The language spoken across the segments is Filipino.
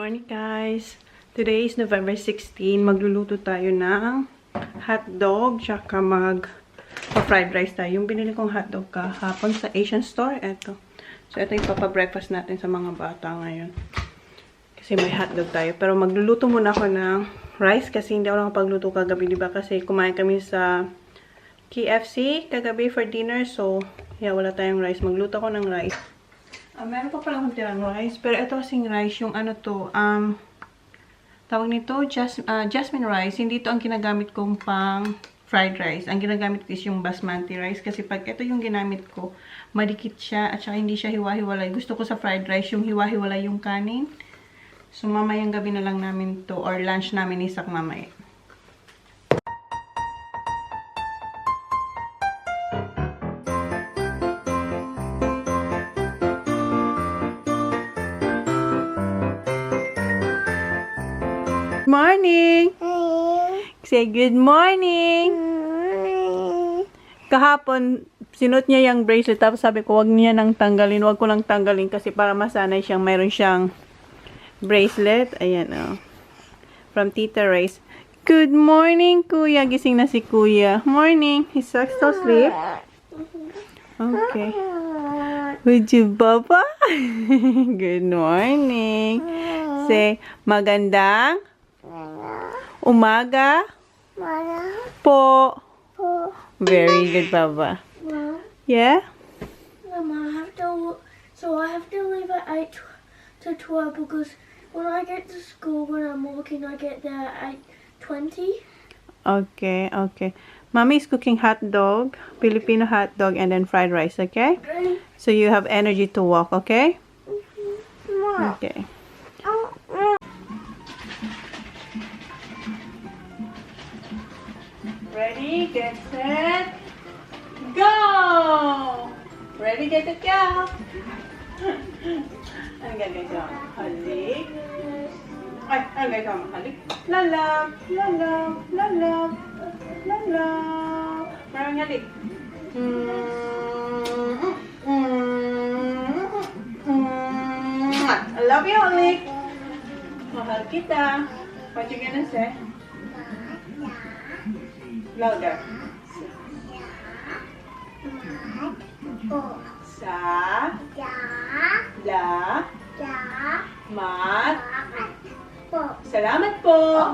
Morning guys! Today is November 16. Magluluto tayo ng hotdog tsaka fried rice tayo. Yung binili kong hotdog kahapon sa Asian store, eto. So ito yung papa-breakfast natin sa mga bata ngayon. Kasi may hotdog tayo. Pero magluluto muna ako ng rice kasi hindi ako nakapagluto kagabi, diba? Kasi kumain kami sa KFC kagabi for dinner. So, yeah, wala tayong rice. Magluto ako ng rice. Meron pa pala akong tirang rice. Pero ito kasing rice, yung ano to, tawag nito, jasmine rice. Hindi ito ang ginagamit kong pang fried rice. Ang ginagamit ko is yung basmati rice. Kasi pag ito yung ginamit ko, madikit siya at saka hindi siya hiwa-hiwalay. Gusto ko sa fried rice yung hiwa-hiwalay yung kanin. So, mamayang gabi na lang namin to or lunch namin isak mamaya. Morning! Say good morning! Kahapon, sinuot niya yung bracelet. Tapos sabi ko, wag niya nang tanggalin. Wag ko nang tanggalin kasi para masanay siyang mayroon siyang bracelet. Ayan, oh. From Tita Ray's. Good morning, Kuya. Gising na si Kuya. Morning. He's still asleep. Okay. Would you, Baba? Good morning. Say, magandang umaga po. Very good, Baba. Yeah? I have to leave at 8 to 12 because when I get to school, when I'm walking, I get there at 8:20. Okay, okay. Mommy is cooking hot dog, Filipino hot dog, and then fried rice, okay? So you have energy to walk, okay? Okay. Ready, get set, go! Ready, get set, go! Ang gagawin? Halik. Ay, ang gagawin? Halik. Lalab, lalab, lalab, lalab. Parang halik. I love you, Halik. Mahal kita. What you gonna say? Louder. Sa la mat salamat po.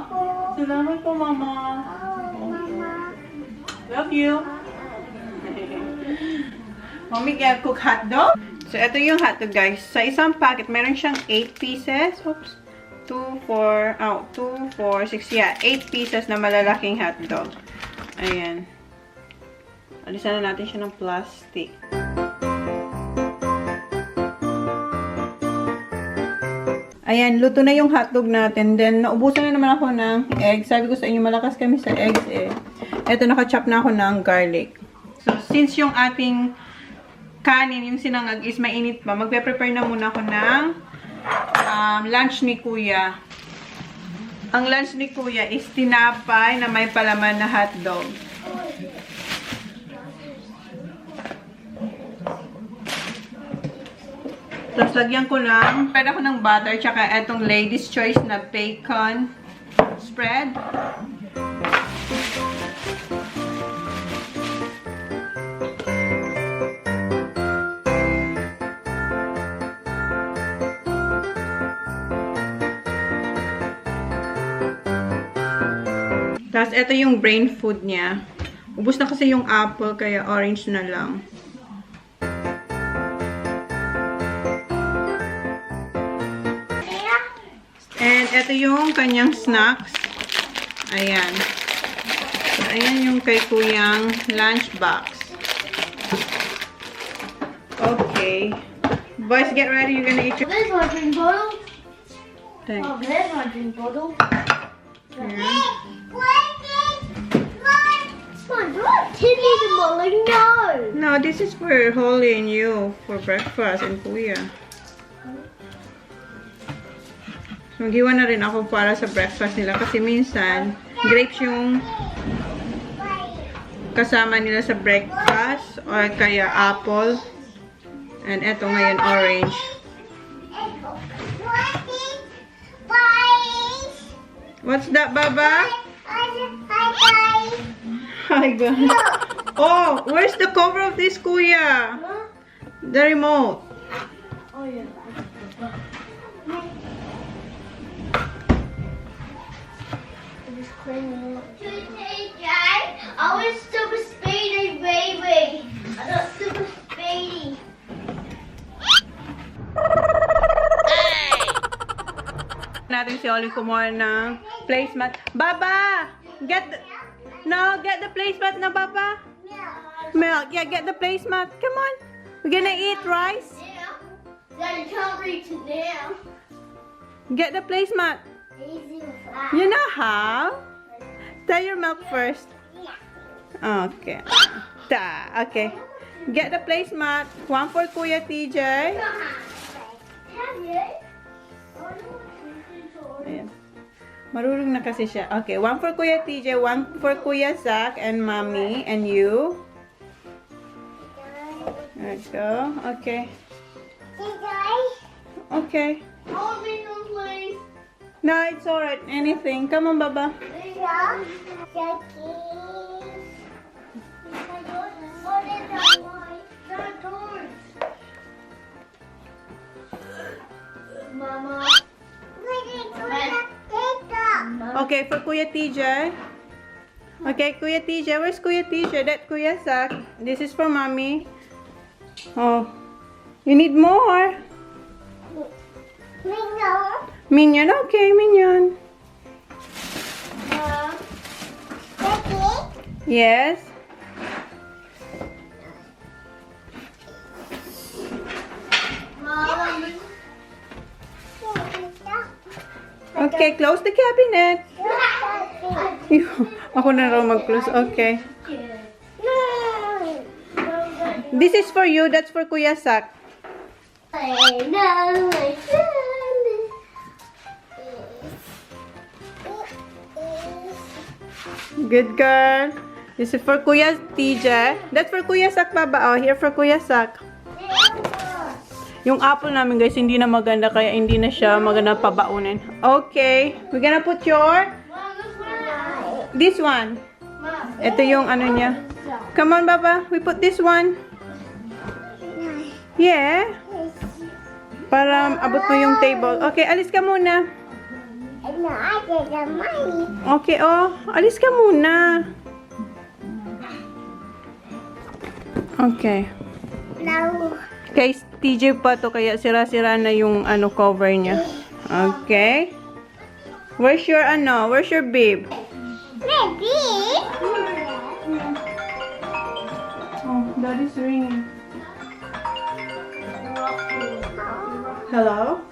Salamat po, Mama. Love you. Mommy gonna cook hotdog. So ito yung hotdog, guys. Sa isang packet meron siyang 8 pieces. Oops. 2, 4, 6, yeah. 8 pieces na malalaking hotdog. Ayan. Alisan na natin siya ng plastic. Ayan, luto na yung hotdog natin. Then, naubusan na naman ako ng egg. Sabi ko sa inyo, malakas kami sa eggs eh. Eto, nakachop na ako ng garlic. So, since yung ating kanin, yung sinangag is mainit pa, magpe-prepare na muna ako ng lunch ni Kuya. Ang lunch ni Kuya is tinapay na may palaman na hotdog. Tapos lagyan ko lang, pwede ako ng butter, tsaka etong Lady's Choice na bacon spread. Tapos, ito yung brain food niya. Ubus na kasi yung apple, kaya orange na lang. And, ito yung kanyang snacks. Ayan. So, ayan yung kay Kuyang lunchbox. Okay. Boys, get ready. You're gonna eat your... There's my drink bottle. Thanks. Oh, there's my drink bottle. Yeah. No, this is for Holly and you for breakfast and Kuya. So, maghiwa na rin ako para sa breakfast nila kasi minsan grapes yung kasama nila sa breakfast or kaya apple. And eto ngayon orange. Bye. What's that, Baba? Hi, guys. Hi, God. Oh, where's the cover of this, Kuya? The remote. Oh, yeah. Today, Dad, I was super speedy, baby. I got super speedy. Natin si Oli kumuha ng placemat. Baba! Get the placemat na, Baba. Milk, yeah, get the placemat. Come on. We're gonna eat rice. Daddy can't reach it now. Get the placemat. Easy. You know how? Try your milk first. Okay. Okay. Get the placemat. One for Kuya TJ. Have you? Ayan. Marunong na kasi siya. Okay, one for Kuya TJ, one for Kuya Zach and Mommy, and you. There you go. Okay. Okay. Hold me some, please. No, it's alright. Anything. Come on, Baba. Mama. Okay, for Kuya TJ. Okay, Kuya TJ. Where's Kuya TJ? That's Kuya Zach. This is for Mommy. Oh. You need more? Minion. Okay, Minion. Yes. Okay, close the cabinet. Ako na raw mag-close. Okay. This is for you. That's for Kuya Sak. Good girl. This is for Kuya TJ. That's for Kuya Sak, Baba. Oh, here for Kuya Sak. Yung apple namin, guys, hindi na maganda. Kaya hindi na siya maganda pabaunin. Okay. We're gonna put your... This one. Ito yung ano niya. Come on, Baba. We put this one. Yeah. Para abot mo yung table. Okay, alis ka muna. Okay, oh. Alis ka muna. Okay. Kay TJ pa to, kaya sira-sira na yung ano cover niya. Okay. Where's your ano? Where's your bib? Baby. Oh, Daddy's ringing. Hello?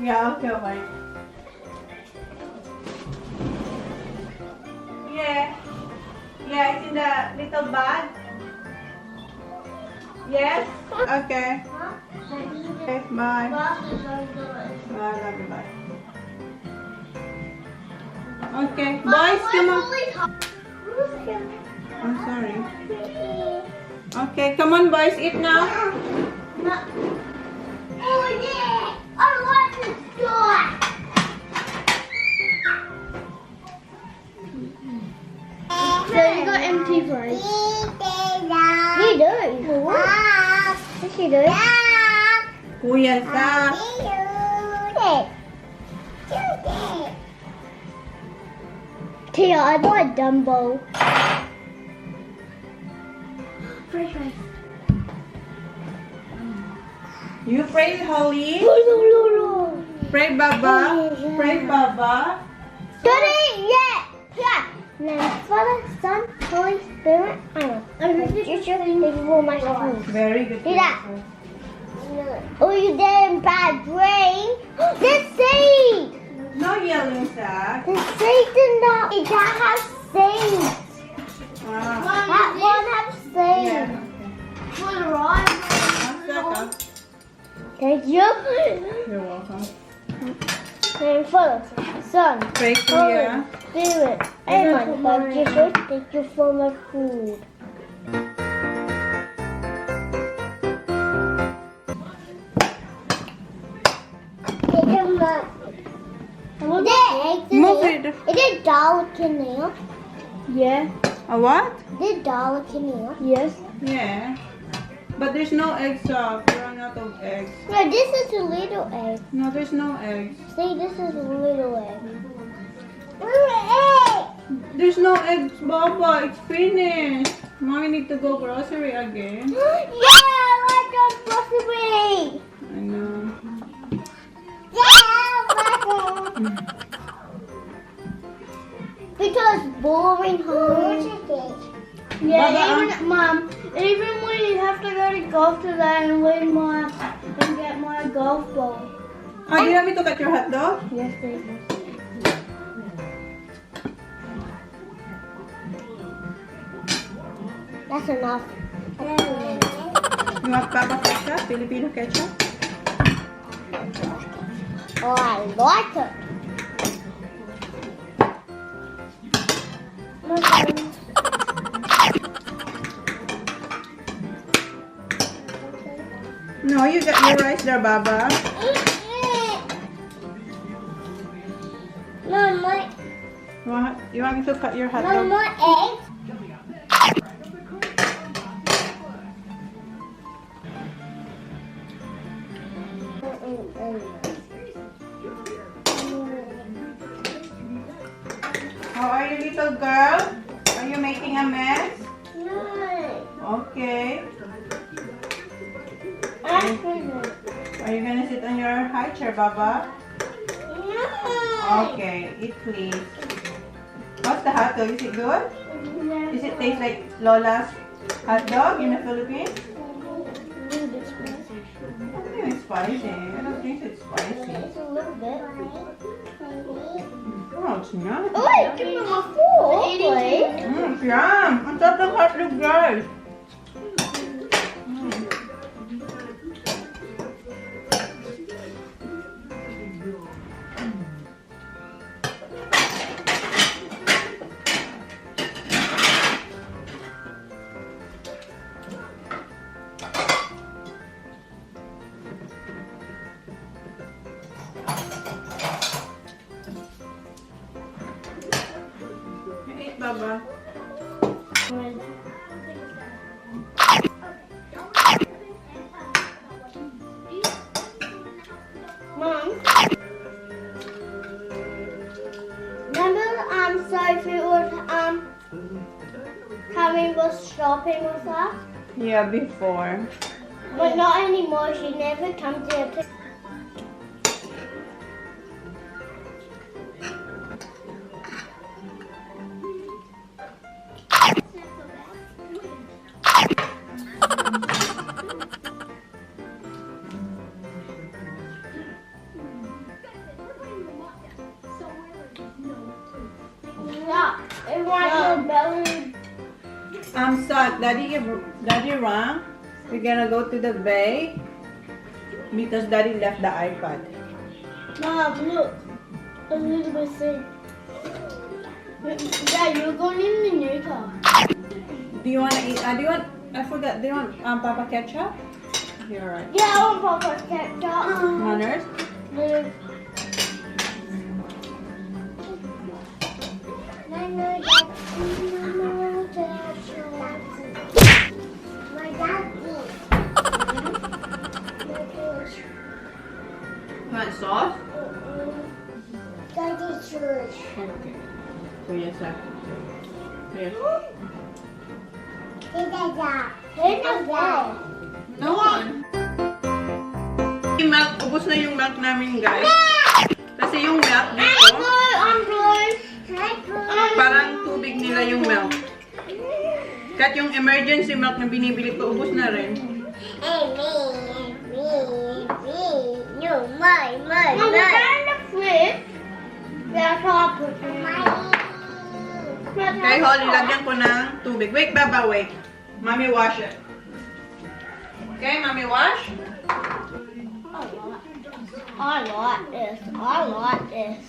Yeah, okay, bye. Yeah. Yeah, it's in the little bag. Yes? Okay. Okay, bye. Bye, love you, bye. Okay, boys, come on. I'm sorry. Okay, come on, boys, eat now. Oh, yeah. I want to store. So you got empty fries. You don't. Yes, you do. Kuya Sak. Tia, I want Dumbo. French fries. You pray, Holly. No. Pray, Baba. Pray, Baba. Don't eat yet. Yeah. Name Father, Son, Holy Spirit. I'm future. Thank you for my food. Very good. See that? Oh, you damn bad brain. This seed. No yelling, Sak. The seed did not. That has seeds. Wow. That one has seeds. Yeah. Sak, Thank you. you're welcome. Name Father, Son, Pray, Holy Kuya. Spirit. Amen. But Jesus, thank you for my food. dollar canal? Yeah. A what? The dollar canal? Yes. Yeah. But there's no eggs, so we run out of eggs. No, this is a little egg. No, there's no eggs. See, this is a little egg. Little egg! There's no eggs, Baba. It's finished. Mommy need to go grocery again. Yeah, like a grocery. I know. Yeah, because boring home. Yeah, Baba, even Mom, even when you have to go to golf today and win my and get my golf ball. Do you want me to cut your hot dog? Yes, please. That's enough. You want Papa ketchup? Filipino ketchup? Oh, I like it. No, you got your rice there, Baba. Mom, my You want me to cut your hot Mom, dog? my eggs. How are you, little girl? Are you making a mess? No. Okay. No. Are you gonna sit on your high chair, Baba? Okay, eat please. What's the hot dog? Is it good? Does it taste like Lola's hot dog in the Philippines? I think it's spicy. I don't think it's spicy. It's a little bit. Oh, it's not. Oh, give me my food. Please. It's yum. Ang sarap ng hot dog, guys. Eat, Baba. Mom. Remember Sophie was coming was shopping with us? Yeah, before. But not anymore. She never comes here to it wants your belly. I'm stuck. Daddy wrong. We're gonna go to the bay because Daddy left the iPad. Mom, look. A little bit sick. Yeah, you're going in the new car. Do you wanna eat? Do you want? I forgot. Do you want Papa ketchup? You're right. Yeah, I want Papa ketchup. Manners. Want sauce? Okay. Kuya sa. Yes. No one. Yung milk, ubos na yung milk namin, guys. Kasi yung milk dito, parang tubig nila yung milk. Kat yung emergency milk na binibili ko, ubos na rin. Kay Holly, lagyan ko ng tubig. Wait, Baba, wait. Mommy, wash it. Okay, Mommy, wash. I like this. I like this.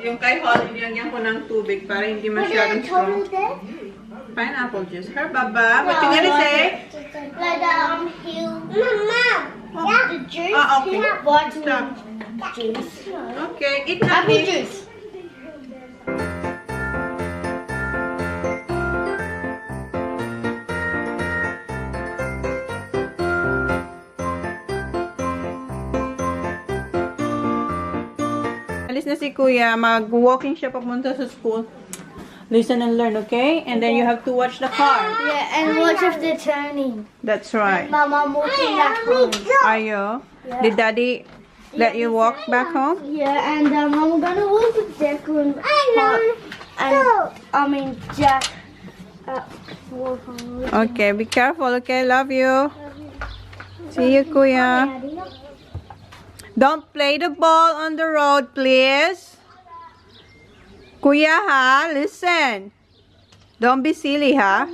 Yung kay Holly, nilagyan ko ng tubig para hindi masyadong strong. Pineapple juice. Her, Baba, what you gonna say? Like that, here. Mama. The juice. Ah, okay. Peanut vitamin Stop. juice. Okay, eat na. Apple juice. Alis na si Kuya. Mag-walking siya papunta sa school. Listen and learn, okay? And then you have to watch the car. Yeah, and watch if they're turning. That's right. Mom, I'm walking back home. Are you? Did Daddy let you walk back home? Yeah, and I'm gonna walk with Deku and Jack. Walk on. Okay, be careful, okay? Love you. See you, Kuya. Don't play the ball on the road, please. Kuya, ha? Listen. Don't be silly, ha?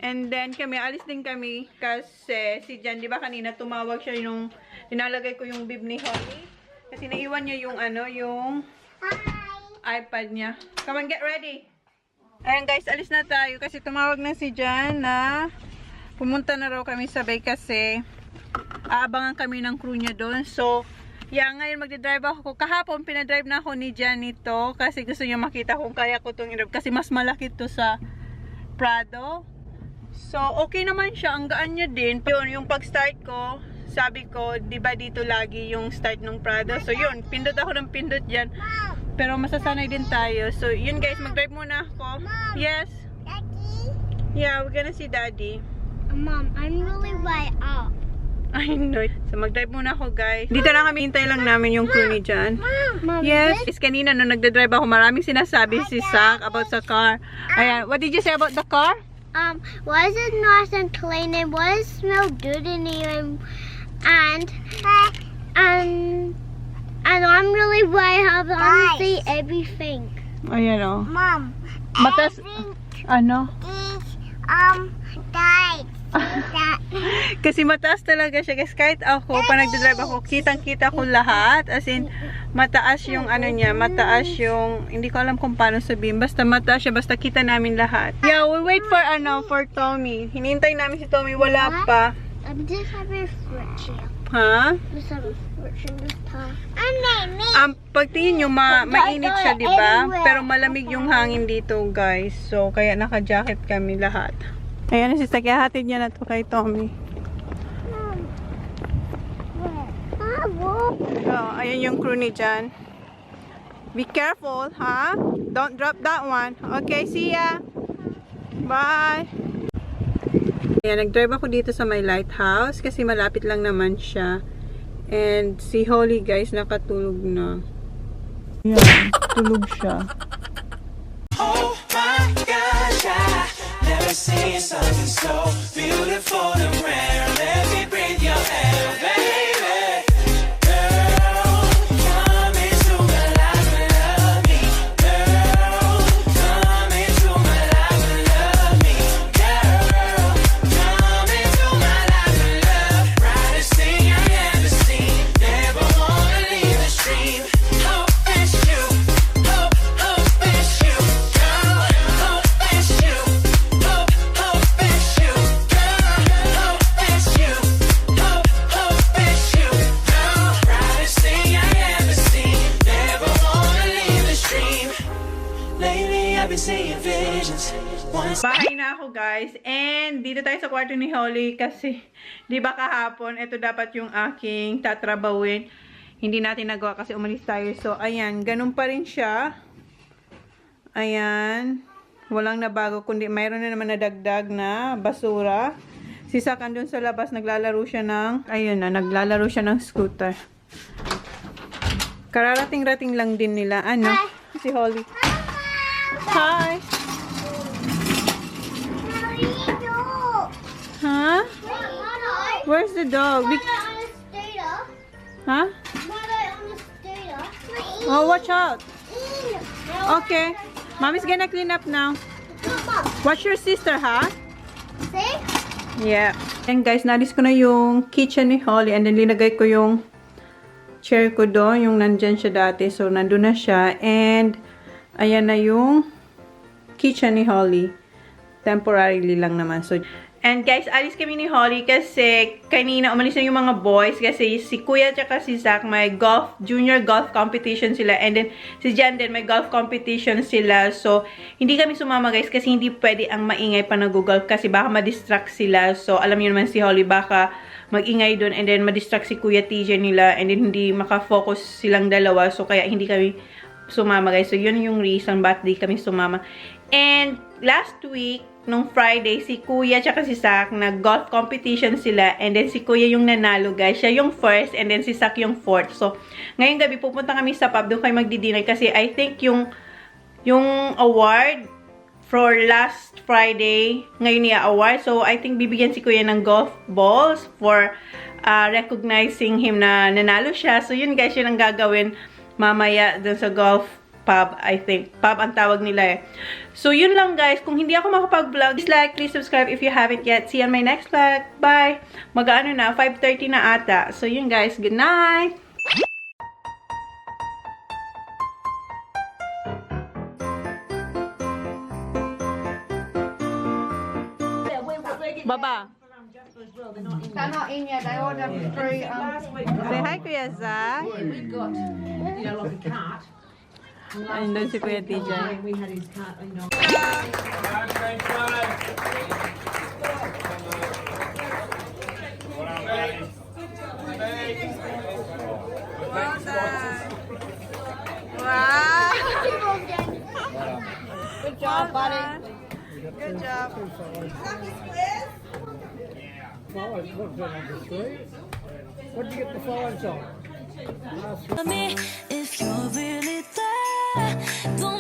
And then kami, alis din kami kasi si Jan, di ba kanina tumawag siya yung ninalagay ko yung bib ni Holly. Kasi naiwan niya yung yung iPad niya. Come on, get ready. Ayan guys, alis na tayo kasi tumawag na si Jan na pumunta na raw kami sabay kasi aabangan kami ng crew niya doon. So, yeah, ngayon magdadrive ako. Kahapon, pinadrive na ako ni Jan nito kasi gusto niya makita kung kaya ko itong i-drive kasi mas malaki to sa Prado. So, okay naman siya. Ang gaan niya din. Yun, yung pag-start ko, sabi ko, di ba dito lagi yung start ng Prado? So, yun, pindot ako ng pindot dyan. Pero masasanay din tayo. So, yun guys, mag-drive muna ako. Yes? Daddy? Yeah, we're gonna see Daddy. Mom, I'm really way up. I know. So, mag-drive muna ako, guys. Dito na kami, hintay lang namin yung crew ni Jan. Mom, Yes. Is kanina, nung nagdadrive ako, maraming sinasabi si Zach about sa car. Ayan. What did you say about the car? why is it nice and clean and why does it smell good in here and I'm really way up. I can see everything. Ayan, oh. Mom, Matas, ano? died. Kasi mataas talaga siya. Guys, kahit ako, pa nagdadrive ako, kitang-kita ko lahat. As in, mataas yung ano niya, mataas yung, hindi ko alam kung paano sabihin. Basta mataas siya, basta kita namin lahat. Yeah, we'll wait for for Tommy. Hinintay namin si Tommy, wala pa. I'm just having friction. Ha? Just having friction this time. Pagtingin nyo, mainit siya, di ba? Pero malamig yung hangin dito, guys. So, kaya naka-jacket kami lahat. Ayan, si Saki, hatid niya na to kay Tommy. Oh, ayan yung crew ni Jan. Be careful, ha? Don't drop that one. Okay, see ya. Bye. Ayan, nag-drive ako dito sa my lighthouse kasi malapit lang naman siya. And si Holly, guys, nakatulog na. Ayan, tulog siya. Oh my gosh, I never seen something so beautiful and rare. Let me breathe your air, baby. Girl, come into my life and love me. Girl, come into my life and love me. Girl, come into my life and love. Brightest thing I ever seen. Never wanna leave the stream. Hope it's you. Hope it's you. Girl, hope it's you. Hope it's you. Girl, hope it's you. Hope it's you. Girl, brightest thing I ever seen. Never wanna leave the stream. Lately I've been seeing visions. Bahay na ako, guys. And dito tayo sa kwarto ni Holly kasi, di ba kahapon, ito dapat yung aking tatrabawin. Hindi natin nagawa kasi umalis tayo. So, ayan. Ganun pa rin siya. Ayan. Walang nabago, kundi mayroon na naman nadagdag na basura. Si Sak andun sa labas, naglalaro siya ng, ayun na, naglalaro siya ng scooter. Kararating-rating lang din nila. Ano? Si Holly. Hi! Huh? Where's the dog? Huh? Oh, watch out. Okay. Mommy's gonna clean up now. Watch your sister, huh? Yeah. And guys, nalis ko na yung kitchen ni Holly and then linagay ko yung chair ko doon, yung nandyan siya dati. So, nandun na siya. And, ayan na yung kitchen ni Holly. Temporarily lang naman. So, And guys, alis kami ni Holly kasi kanina umalis na yung mga boys kasi si Kuya tsaka si Zach may junior golf competition sila, and then si Jan din may golf competition sila. So, hindi kami sumama guys kasi hindi pwede ang maingay pa nag-golf kasi baka ma-distract sila. So, alam niyo naman si Holly baka mag-ingay doon and then ma-distract si Kuya TJ nila and then hindi maka-focus silang dalawa. So, kaya hindi kami sumama guys. So, yun yung reason bakit di kami sumama. And last week, nung Friday, si Kuya tsaka si Zach nag-golf competition sila. And then si Kuya yung nanalo guys. Siya yung first and then si Zach yung fourth. So, ngayong gabi pupunta kami sa pub. Doon kayo magdi-dinner kasi I think yung award for last Friday, ngayon niya award. So, I think bibigyan si Kuya ng golf balls for recognizing him na nanalo siya. So, yun guys, yun ang gagawin mamaya dun sa golf pub, I think. Pub ang tawag nila eh. So, yun lang guys. Kung hindi ako makapag-vlog, please like, please subscribe if you haven't yet. See you on my next vlog. Bye! Mag-ano na, 5:30 na ata. So, yun guys. Good night! Baba. They're not in yet. They ordered 3. Say hi, Kuya Zach. We've got, like a cart. And then si Kuya TJ. We had his cart, Well done. Wow. Good job, buddy. Good job. Five, what was that, number 3? What did you get the 5s on? me if you're really there. Don't